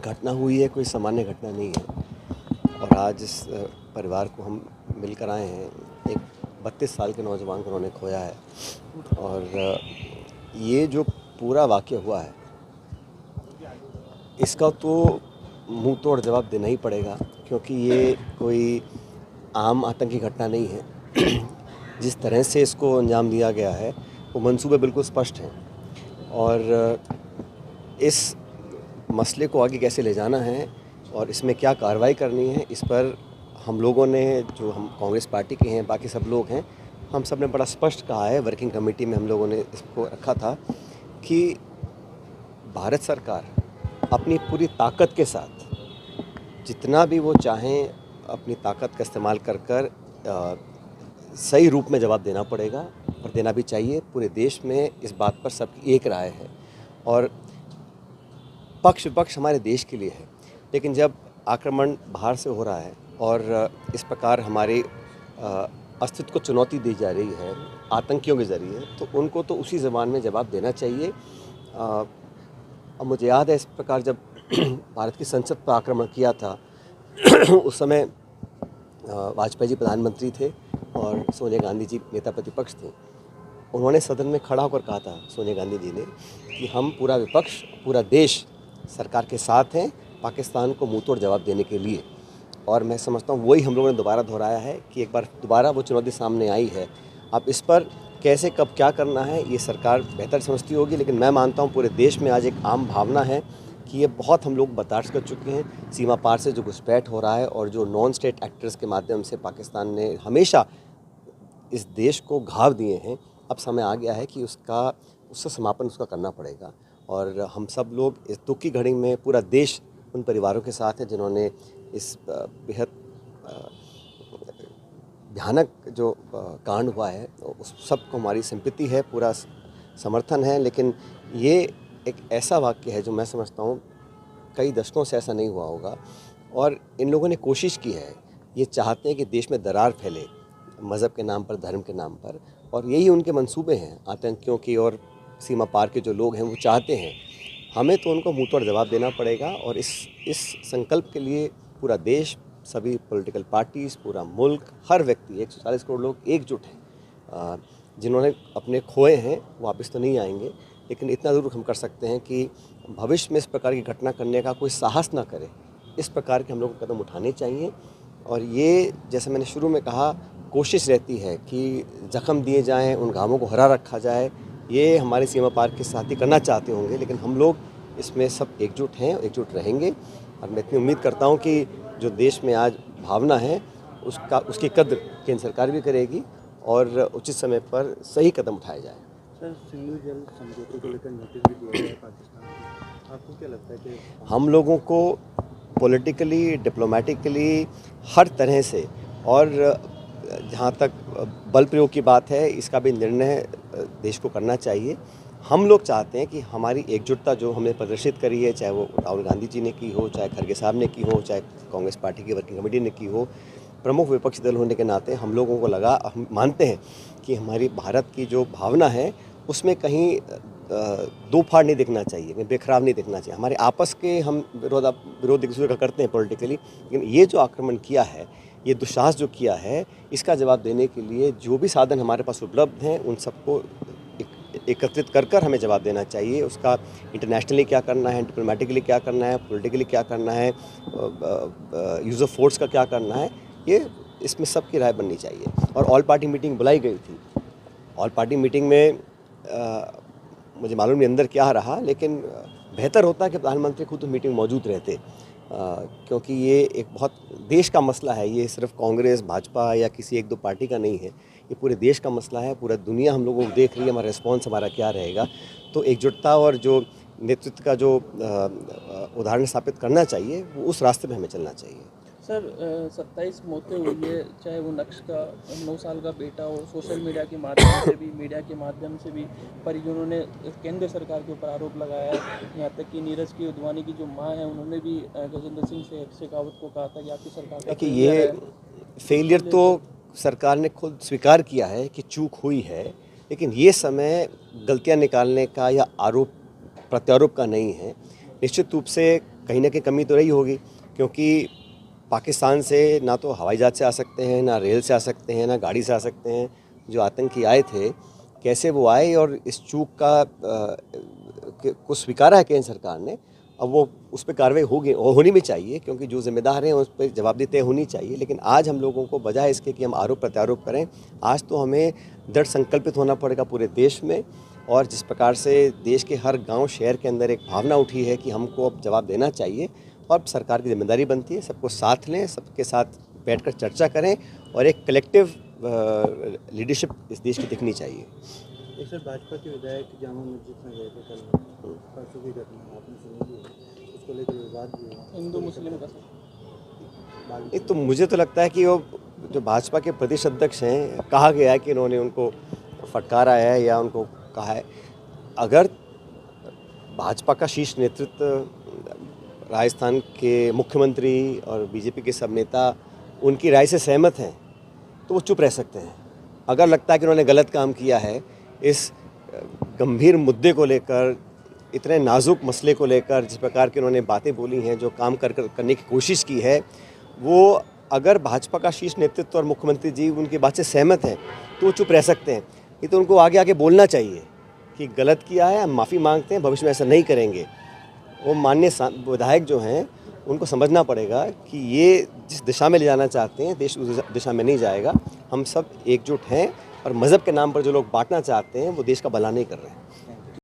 घटना हुई है कोई सामान्य घटना नहीं है और आज इस परिवार को हम मिलकर आए हैं। एक 32 साल के नौजवान को उन्होंने खोया है और ये जो पूरा वाक़या हुआ है इसका तो मुंह तोड़ जवाब देना ही पड़ेगा, क्योंकि ये कोई आम आतंकी घटना नहीं है। जिस तरह से इसको अंजाम दिया गया है वो मंसूबे बिल्कुल स्पष्ट हैं और इस मसले को आगे कैसे ले जाना है और इसमें क्या कार्रवाई करनी है, इस पर हम लोगों ने, जो हम कांग्रेस पार्टी के हैं, बाकी सब लोग हैं, हम सब ने बड़ा स्पष्ट कहा है। वर्किंग कमेटी में हम लोगों ने इसको रखा था कि भारत सरकार अपनी पूरी ताकत के साथ जितना भी वो चाहें अपनी ताकत का इस्तेमाल कर सही रूप में जवाब देना पड़ेगा और देना भी चाहिए। पूरे देश में इस बात पर सबकी एक राय है और पक्ष विपक्ष हमारे देश के लिए है, लेकिन जब आक्रमण बाहर से हो रहा है और इस प्रकार हमारे अस्तित्व को चुनौती दी जा रही है आतंकियों के ज़रिए, तो उनको तो उसी ज़बान में जवाब देना चाहिए। अब मुझे याद है इस प्रकार जब भारत की संसद पर आक्रमण किया था उस समय वाजपेयी जी प्रधानमंत्री थे और सोनिया गांधी जी नेता प्रतिपक्ष थे। उन्होंने सदन में खड़ा होकर कहा था, सोनिया गांधी जी ने, कि हम पूरा विपक्ष, पूरा देश सरकार के साथ हैं पाकिस्तान को मुंहतोड़ जवाब देने के लिए। और मैं समझता हूँ वही हम लोगों ने दोबारा दोहराया है कि एक बार दोबारा वो चुनौती सामने आई है। अब इस पर कैसे कब क्या करना है ये सरकार बेहतर समझती होगी, लेकिन मैं मानता हूँ पूरे देश में आज एक आम भावना है कि ये बहुत हम लोग बर्दाश्त कर चुके हैं। सीमा पार से जो घुसपैठ हो रहा है और जो नॉन स्टेट एक्टर्स के माध्यम से पाकिस्तान ने हमेशा इस देश को घाव दिए हैं, अब समय आ गया है कि उसका समापन उसका करना पड़ेगा। और हम सब लोग इस दुख की घड़ी में, पूरा देश उन परिवारों के साथ है जिन्होंने इस बेहद भयानक जो कांड हुआ है उस सब को हमारी सिंपैथी है, पूरा समर्थन है। लेकिन ये एक ऐसा वाक़या है जो मैं समझता हूँ कई दशकों से ऐसा नहीं हुआ होगा और इन लोगों ने कोशिश की है। ये चाहते हैं कि देश में दरार फैले मज़हब के नाम पर, धर्म के नाम पर, और यही उनके मंसूबे हैं आतंकियों की और सीमा पार के जो लोग हैं वो चाहते हैं। हमें तो उनको मुंहतोड़ जवाब देना पड़ेगा और इस संकल्प के लिए पूरा देश, सभी पॉलिटिकल पार्टीज़, पूरा मुल्क, हर व्यक्ति, 140 करोड़ लोग एकजुट हैं। जिन्होंने अपने खोए हैं वापस तो नहीं आएंगे, लेकिन इतना ज़रूर हम कर सकते हैं कि भविष्य में इस प्रकार की घटना करने का कोई साहस ना करे। इस प्रकार के हम लोग को कदम उठाने चाहिए। और ये, जैसे मैंने शुरू में कहा, कोशिश रहती है कि ज़ख्म दिए जाएँ, उन घावों को हरा रखा जाए। ये हमारे सीमा पार के साथी करना चाहते होंगे, लेकिन हम लोग इसमें सब एकजुट हैं, एकजुट रहेंगे। और मैं इतनी उम्मीद करता हूँ कि जो देश में आज भावना है उसकी कद्र केंद्र सरकार भी करेगी और उचित समय पर सही कदम उठाए जाए। सर, सिंधु जल समझौते को लेकर नोटिस भी दिया गया है पाकिस्तान को, आपको क्या लगता है कि हम लोगों को पॉलिटिकली, डिप्लोमेटिकली, हर तरह से, और जहाँ तक बल प्रयोग की बात है इसका भी निर्णय देश को करना चाहिए। हम लोग चाहते हैं कि हमारी एकजुटता जो हमने प्रदर्शित करी है, चाहे वो राहुल गांधी जी ने की हो, चाहे खड़गे साहब ने की हो, चाहे कांग्रेस पार्टी की वर्किंग कमेटी ने की हो, प्रमुख विपक्षी दल होने के नाते हम लोगों को लगा, हम मानते हैं कि हमारी भारत की जो भावना है उसमें कहीं दो फाड़ नहीं दिखना चाहिए, बेखराव नहीं दिखना चाहिए। हमारे आपस के हम विरोध एक दूसरे का करते हैं पॉलिटिकली, लेकिन ये जो आक्रमण किया है, ये दुस्साहस जो किया है, इसका जवाब देने के लिए जो भी साधन हमारे पास उपलब्ध हैं उन सबको एकत्रित कर हमें जवाब देना चाहिए। उसका इंटरनेशनली क्या करना है, डिप्लोमेटिकली क्या करना है, पॉलिटिकली क्या करना है, यूज़ ऑफ फोर्स का क्या करना है, ये इसमें सबकी राय बननी चाहिए। और ऑल पार्टी मीटिंग बुलाई गई थी। ऑल पार्टी मीटिंग में मुझे मालूम नहीं अंदर क्या रहा, लेकिन बेहतर होता कि प्रधानमंत्री खुद मीटिंग में मौजूद रहते, क्योंकि ये एक बहुत देश का मसला है। ये सिर्फ कांग्रेस, भाजपा या किसी एक दो पार्टी का नहीं है, ये पूरे देश का मसला है। पूरा दुनिया हम लोगों को देख रही है, हमारा रिस्पॉन्स हमारा क्या रहेगा। तो एकजुटता और जो नेतृत्व का जो उदाहरण स्थापित करना चाहिए, वो उस रास्ते में हमें चलना चाहिए। सर, 27 मौतें हुई है, चाहे वो नक्श का 9 साल का बेटा हो, सोशल मीडिया के माध्यम से भी, मीडिया के माध्यम से भी परिजनों ने केंद्र सरकार के ऊपर आरोप लगाया है। यहाँ तक कि नीरज की उद्वानी की जो मां है उन्होंने भी गजेंद्र सिंह शेखावत को कहा था कि आपकी सरकार का कि ये फेलियर तो सरकार ने खुद स्वीकार किया है कि चूक हुई है, लेकिन ये समय गलतियाँ निकालने का या आरोप प्रत्यारोप का नहीं है। निश्चित रूप से कहीं ना कहीं कमी तो रही होगी, क्योंकि पाकिस्तान से ना तो हवाई जहाज़ से आ सकते हैं, ना रेल से आ सकते हैं, ना गाड़ी से आ सकते हैं। जो आतंकी आए थे, कैसे वो आए और इस चूक को स्वीकारा है केंद्र सरकार ने। अब वो उस पर कार्रवाई होगी और होनी भी चाहिए, क्योंकि जो जिम्मेदार हैं उस पर जवाबदेही तय होनी चाहिए। लेकिन आज हम लोगों को बजाय इसके कि हम आरोप प्रत्यारोप करें, आज तो हमें दृढ़ संकल्पित होना पड़ेगा पूरे देश में। और जिस प्रकार से देश के हर गांव शहर के अंदर एक भावना उठी है कि हमको अब जवाब देना चाहिए, और सरकार की जिम्मेदारी बनती है सबको साथ लें, सबके साथ बैठकर चर्चा करें और एक कलेक्टिव लीडरशिप इस देश की दिखनी चाहिए। एक सर, भाजपा के विधायक जामा मस्जिद में गए थे कल, परसों की घटना आपने सुनी भी, उसको लेकर विवाद भी हुआ हिंदू मुस्लिम का ये तो मुझे तो लगता है कि वो जो भाजपा के प्रदेश अध्यक्ष हैं, कहा गया है कि उन्होंने उनको फटकारा है या उनको कहा है। अगर भाजपा का शीर्ष नेतृत्व, राजस्थान के मुख्यमंत्री और बीजेपी के सब नेता उनकी राय से सहमत हैं तो वो चुप रह सकते हैं। अगर लगता है कि उन्होंने गलत काम किया है, इस गंभीर मुद्दे को लेकर, इतने नाजुक मसले को लेकर जिस प्रकार की उन्होंने बातें बोली हैं, जो काम करने की कोशिश की है, वो अगर भाजपा का शीर्ष नेतृत्व और मुख्यमंत्री जी उनकी बात से सहमत हैं तो वो चुप रह सकते हैं। ये तो उनको आगे आगे बोलना चाहिए कि गलत किया है, हम माफ़ी मांगते हैं, भविष्य में ऐसा नहीं करेंगे। वो माननीय विधायक जो हैं उनको समझना पड़ेगा कि ये जिस दिशा में ले जाना चाहते हैं, देश उस दिशा में नहीं जाएगा। हम सब एकजुट हैं और मज़हब के नाम पर जो लोग बांटना चाहते हैं वो देश का भला नहीं कर रहे हैं।